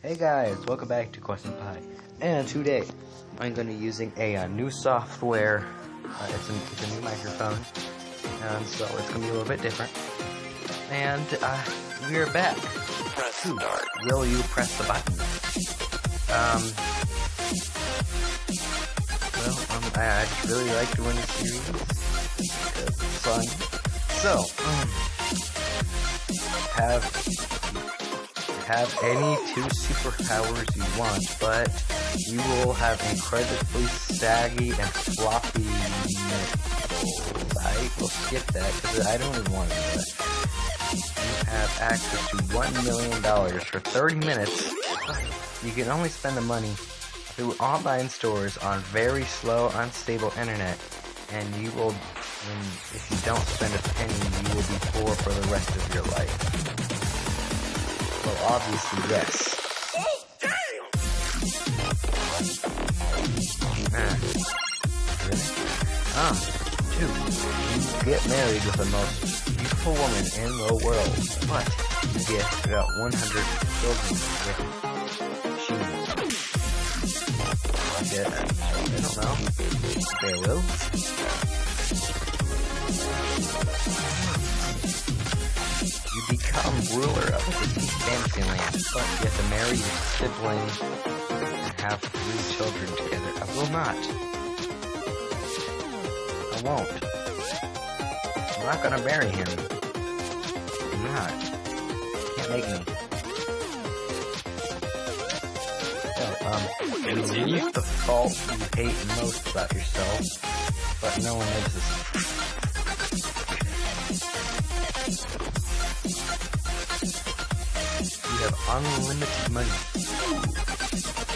Hey guys, welcome back to Cussing Pie. And today, I'm going to be using a new software. It's a new microphone, and so it's going to be a little bit different. And we're back. Press start. Will you press the button? I just really like doing this series. It's fun. So, have any two superpowers you want, but you will have incredibly saggy and floppy nipples. I will skip that because I don't even want to do that. You have access to $1 million for 30 minutes. You can only spend the money through online stores on very slow, unstable internet, and if you don't spend a penny, you will be poor for the rest of your life. Well, obviously, yes. Oh, damn! Two, you get married with the most beautiful woman in the world, but you get about 100 children with she. I don't know. They will. You become ruler of a distant fantasy land, but you have to marry your sibling and have 3 children together. I will not. I won't. I'm not gonna marry him. I'm not. Can't make me. So, leave the fault you hate most about yourself, but no one notices. You have unlimited money,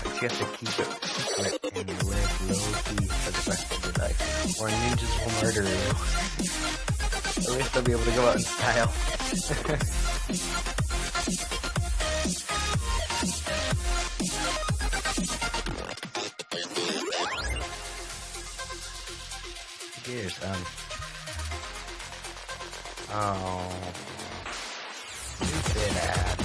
but you have to keep it secret and live low-key for the rest of your life, or ninjas will murder you. At least they'll be able to go out in style. Gears, stupid ad.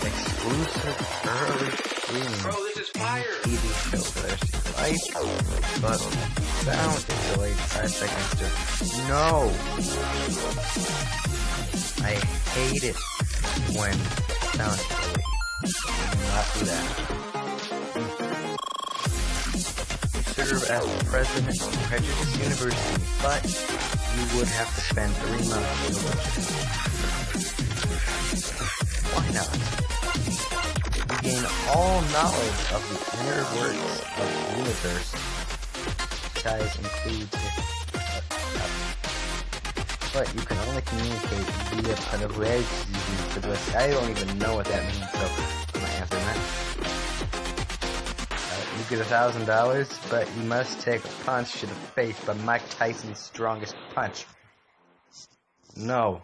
Exclusive early streaming. Bro, this is fire! TV show that I like, but sound is delayed 5 seconds to. No! I hate it when sound is delayed. I will not do that. Serve as the president of Prejudice University, but you would have to spend 3 months in the winter. Why not? You gain all knowledge of the inner workings of the universe. Size includes but you can only communicate via panoramic. I don't even know what that means, so I'm not answering that. You get $1,000, but you must take a punch to the face by Mike Tyson's strongest punch. No.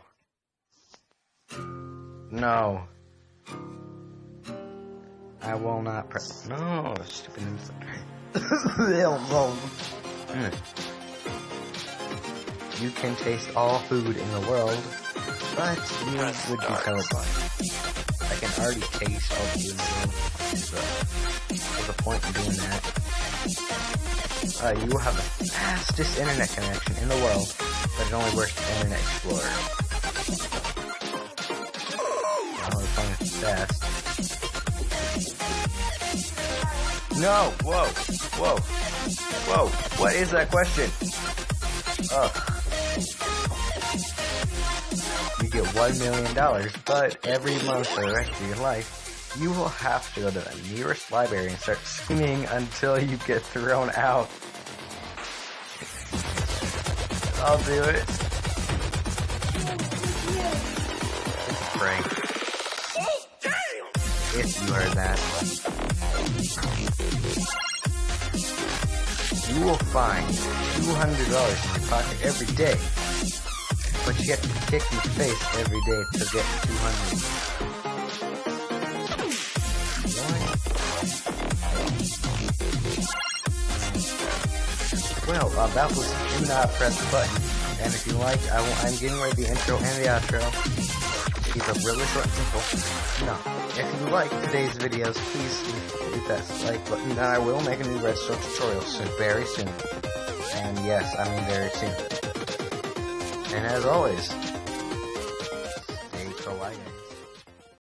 No. I will not press. No, stupid You can taste all food in the world, but you would be colorblind. I can already taste all food in the world, so what's the point in doing that? You will have the fastest internet connection in the world, but it only works with Internet Explorer. Oh, the phone is fast. No! Whoa! Whoa! Whoa! What is that question? Ugh. You get $1 million, but every month for the rest of your life, you will have to go to the nearest library and start screaming until you get thrown out. I'll do it. It's a prank. Oh, damn! If you heard that. You will find $200 in your pocket every day, but you have to kick in the face every day to get $200. Well, that was Do Not Press the Button, and if you like, I'm getting ready the intro and the outro. keep it really short and simple. No, if you like today's videos, please hit that like button, and I will make a new redstone tutorial soon, very soon. And yes, I mean very soon. And as always,